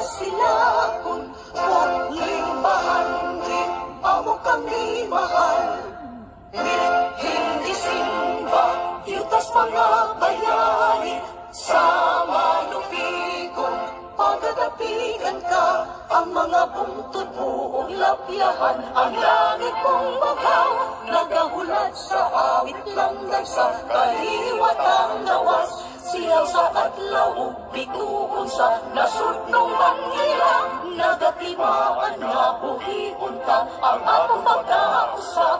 silakon, putling bahandi, amo kang di mahal. Hindi simba, yutas mga bayani, sa manupigon, pagkadapigan ka, ang mga bungtod buong lapyahan, ang langit kong magaw, nagahulat sa awit langgam sa kaliwat ang nawas, siyaw sa adlaw, bituon sa nasudnong Manila, nagatibaan na buhion ka, ang atong pagkausap,